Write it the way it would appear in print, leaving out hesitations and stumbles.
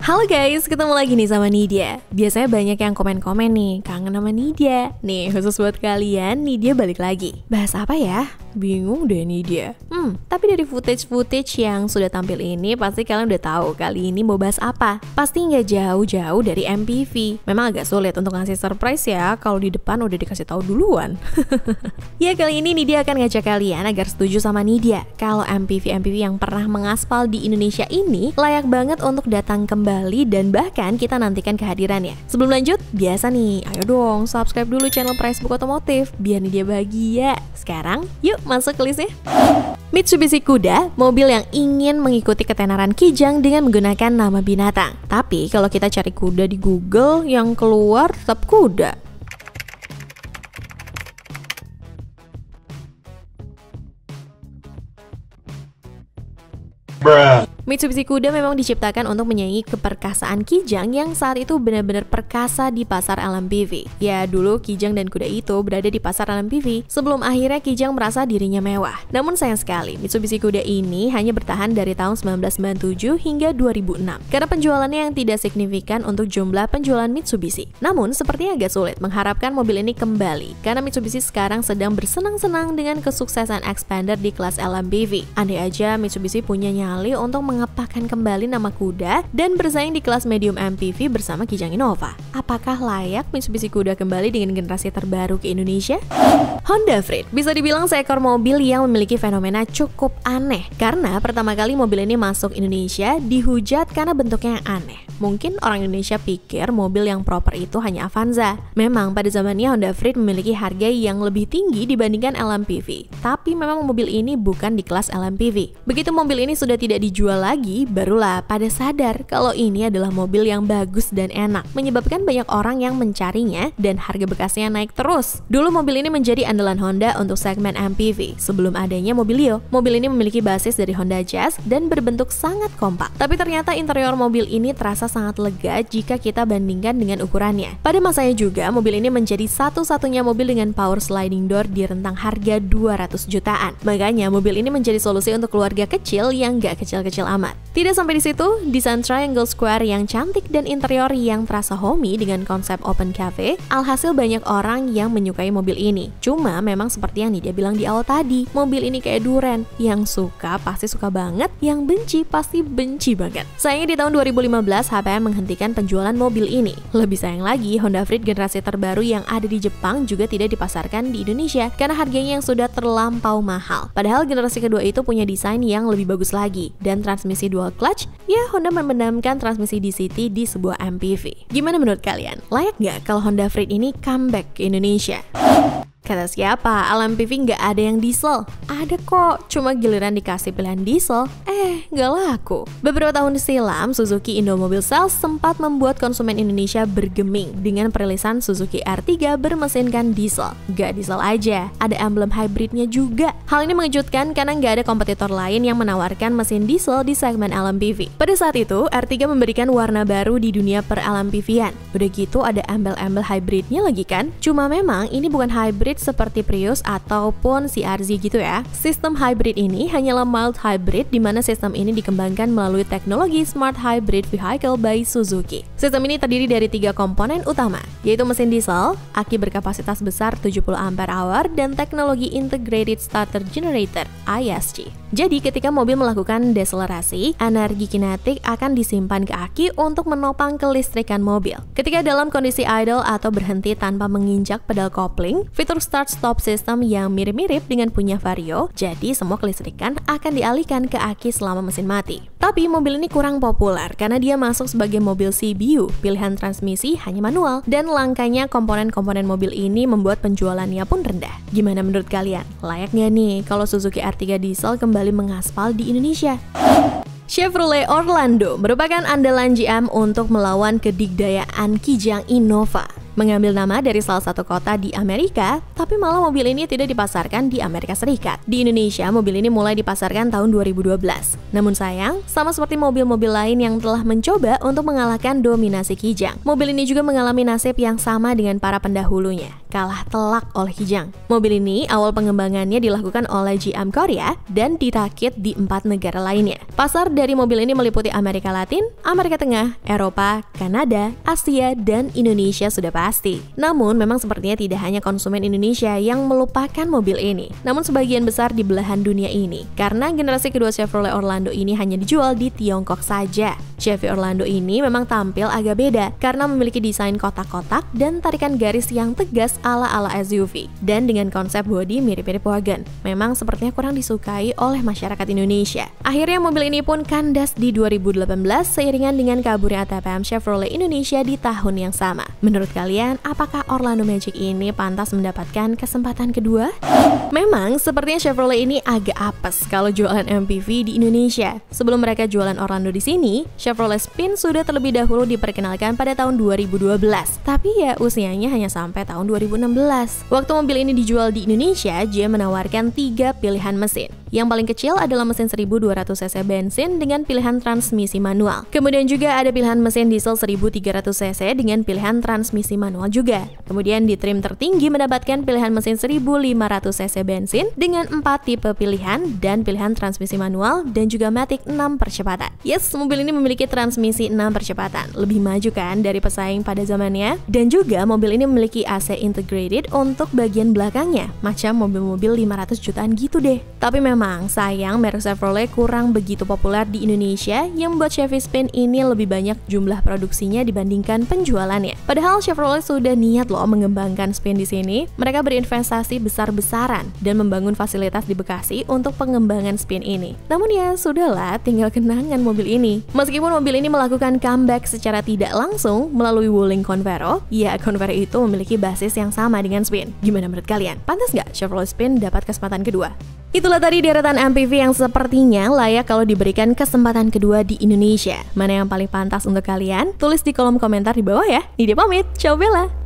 Halo guys, ketemu lagi nih sama Nidia. Biasanya banyak yang komen-komen nih, kangen sama Nidia. Nih, khusus buat kalian, Nidia balik lagi. Bahas apa ya? Bingung deh Nidia. Tapi dari footage yang sudah tampil ini, pasti kalian udah tahu kali ini mau bahas apa. Pasti nggak jauh-jauh dari MPV. Memang agak sulit untuk ngasih surprise ya, kalau di depan udah dikasih tahu duluan. Ya, kali ini Nidia akan ngajak kalian agar setuju sama Nidia. Kalau MPV yang pernah mengaspal di Indonesia ini layak banget untuk datang kembali dan bahkan kita nantikan kehadirannya. Sebelum lanjut, biasa nih, ayo dong subscribe dulu channel Pricebook Otomotif biar Nidia bahagia. Sekarang, yuk masuk ke listnya. Mitsubishi Kuda, mobil yang ingin mengikuti ketenaran Kijang dengan menggunakan nama binatang. Tapi kalau kita cari kuda di Google, yang keluar tetap kuda. Mitsubishi Kuda memang diciptakan untuk menyaingi keperkasaan Kijang yang saat itu benar-benar perkasa di pasar LMPV. Ya, dulu Kijang dan kuda itu berada di pasar LMPV sebelum akhirnya Kijang merasa dirinya mewah. Namun sayang sekali, Mitsubishi Kuda ini hanya bertahan dari tahun 1997 hingga 2006 karena penjualannya yang tidak signifikan untuk jumlah penjualan Mitsubishi. Namun, sepertinya agak sulit mengharapkan mobil ini kembali karena Mitsubishi sekarang sedang bersenang-senang dengan kesuksesan Xpander di kelas LMPV. Andai aja Mitsubishi punya nyali untuk mengepakkan kembali nama kuda dan bersaing di kelas medium MPV bersama Kijang Innova. Apakah layak Mitsubishi Kuda kembali dengan generasi terbaru ke Indonesia? Honda Freed bisa dibilang seekor mobil yang memiliki fenomena cukup aneh karena pertama kali mobil ini masuk Indonesia dihujat karena bentuknya yang aneh. Mungkin orang Indonesia pikir mobil yang proper itu hanya Avanza. Memang pada zamannya Honda Freed memiliki harga yang lebih tinggi dibandingkan LMPV. Tapi memang mobil ini bukan di kelas LMPV. Begitu mobil ini sudah tidak dijual lagi, barulah pada sadar kalau ini adalah mobil yang bagus dan enak, menyebabkan banyak orang yang mencarinya dan harga bekasnya naik terus. Dulu mobil ini menjadi andalan Honda untuk segmen MPV sebelum adanya Mobilio. Mobil ini memiliki basis dari Honda Jazz dan berbentuk sangat kompak. Tapi ternyata interior mobil ini terasa sangat lega jika kita bandingkan dengan ukurannya. Pada masanya juga, mobil ini menjadi satu-satunya mobil dengan power sliding door di rentang harga 200 jutaan. Makanya mobil ini menjadi solusi untuk keluarga kecil yang gak kecil-kecil amat. Tidak sampai di situ, desain triangle square yang cantik dan interior yang terasa homey dengan konsep open cafe, alhasil banyak orang yang menyukai mobil ini. Cuma memang seperti yang dia bilang di awal tadi, mobil ini kayak duren, yang suka pasti suka banget, yang benci pasti benci banget. Sayangnya di tahun 2015, HPM menghentikan penjualan mobil ini. Lebih sayang lagi, Honda Freed generasi terbaru yang ada di Jepang juga tidak dipasarkan di Indonesia karena harganya yang sudah terlampau mahal. Padahal generasi kedua itu punya desain yang lebih bagus lagi dan transmisi dual clutch. Ya, Honda membenamkan transmisi DCT di sebuah MPV. Gimana menurut kalian? Layak nggak kalau Honda Freed ini comeback ke Indonesia? Kata siapa? LMPV nggak ada yang diesel. Ada kok, cuma giliran dikasih pilihan diesel, nggak laku. Beberapa tahun silam, Suzuki Indomobil Sales sempat membuat konsumen Indonesia bergeming dengan perilisan Suzuki R3 bermesinkan diesel. Nggak diesel aja, ada emblem hybridnya juga. Hal ini mengejutkan karena nggak ada kompetitor lain yang menawarkan mesin diesel di segmen LMPV. Pada saat itu, R3 memberikan warna baru di dunia per LMPV-an. Udah gitu ada embel-embel hybridnya lagi kan? Cuma memang ini bukan hybrid seperti Prius ataupun CR-Z gitu ya. Sistem hybrid ini hanyalah mild hybrid di mana sistem ini dikembangkan melalui teknologi Smart Hybrid Vehicle by Suzuki. Sistem ini terdiri dari 3 komponen utama, yaitu mesin diesel, aki berkapasitas besar 70 Ah dan teknologi Integrated Starter Generator (ISG). Jadi ketika mobil melakukan deselerasi, energi kinetik akan disimpan ke aki untuk menopang kelistrikan mobil. Ketika dalam kondisi idle atau berhenti tanpa menginjak pedal kopling, fitur start-stop system yang mirip-mirip dengan punya Vario, jadi semua kelistrikan akan dialihkan ke aki selama mesin mati. Tapi mobil ini kurang populer karena dia masuk sebagai mobil CBU, pilihan transmisi hanya manual, dan langkanya komponen-komponen mobil ini membuat penjualannya pun rendah. Gimana menurut kalian? Layak nggak nih kalau Suzuki R3 diesel kembali mengaspal di Indonesia? Chevrolet Orlando merupakan andalan GM untuk melawan kedigdayaan Kijang Innova. Mengambil nama dari salah satu kota di Amerika, tapi malah mobil ini tidak dipasarkan di Amerika Serikat. Di Indonesia, mobil ini mulai dipasarkan tahun 2012. Namun sayang, sama seperti mobil-mobil lain yang telah mencoba untuk mengalahkan dominasi Kijang, mobil ini juga mengalami nasib yang sama dengan para pendahulunya. kalah telak oleh Kijang. Mobil ini awal pengembangannya dilakukan oleh GM Korea dan dirakit di 4 negara lainnya. Pasar dari mobil ini meliputi Amerika Latin, Amerika Tengah, Eropa, Kanada, Asia, dan Indonesia sudah pasti. Namun memang sepertinya tidak hanya konsumen Indonesia yang melupakan mobil ini, namun sebagian besar di belahan dunia ini, karena generasi kedua Chevrolet Orlando ini hanya dijual di Tiongkok saja. Chevy Orlando ini memang tampil agak beda karena memiliki desain kotak-kotak dan tarikan garis yang tegas ala-ala SUV, dan dengan konsep bodi mirip-mirip wagon. Memang sepertinya kurang disukai oleh masyarakat Indonesia. Akhirnya mobil ini pun kandas di 2018 seiringan dengan kaburnya ATPM Chevrolet Indonesia di tahun yang sama. Menurut kalian, apakah Orlando Magic ini pantas mendapatkan kesempatan kedua? Memang sepertinya Chevrolet ini agak apes kalau jualan MPV di Indonesia. Sebelum mereka jualan Orlando di sini, Chevrolet Spin sudah terlebih dahulu diperkenalkan pada tahun 2012. Tapi ya usianya hanya sampai tahun 2016. Waktu mobil ini dijual di Indonesia, GM menawarkan 3 pilihan mesin. Yang paling kecil adalah mesin 1200 cc bensin dengan pilihan transmisi manual. Kemudian juga ada pilihan mesin diesel 1300 cc dengan pilihan transmisi manual juga. Kemudian di trim tertinggi mendapatkan pilihan mesin 1500 cc bensin dengan 4 tipe pilihan dan pilihan transmisi manual dan juga matic 6 percepatan. Yes, mobil ini memiliki transmisi 6 percepatan. Lebih maju kan dari pesaing pada zamannya? Dan juga mobil ini memiliki AC integrated untuk bagian belakangnya, macam mobil-mobil 500 jutaan gitu deh. Tapi memang sayang merek Chevrolet kurang begitu populer di Indonesia yang membuat Chevy Spin ini lebih banyak jumlah produksinya dibandingkan penjualannya. Padahal Chevrolet sudah niat loh mengembangkan Spin di sini. Mereka berinvestasi besar-besaran dan membangun fasilitas di Bekasi untuk pengembangan Spin ini. Namun ya sudahlah, tinggal kenangan mobil ini. Meskipun mobil ini melakukan comeback secara tidak langsung melalui Wuling Convero, ya Convero itu memiliki basis yang sama dengan Spin. Gimana menurut kalian? Pantas nggak Chevrolet Spin dapat kesempatan kedua? Itulah tadi deretan MPV yang sepertinya layak kalau diberikan kesempatan kedua di Indonesia. Mana yang paling pantas untuk kalian? Tulis di kolom komentar di bawah ya. Nidia pamit, ciao Bella!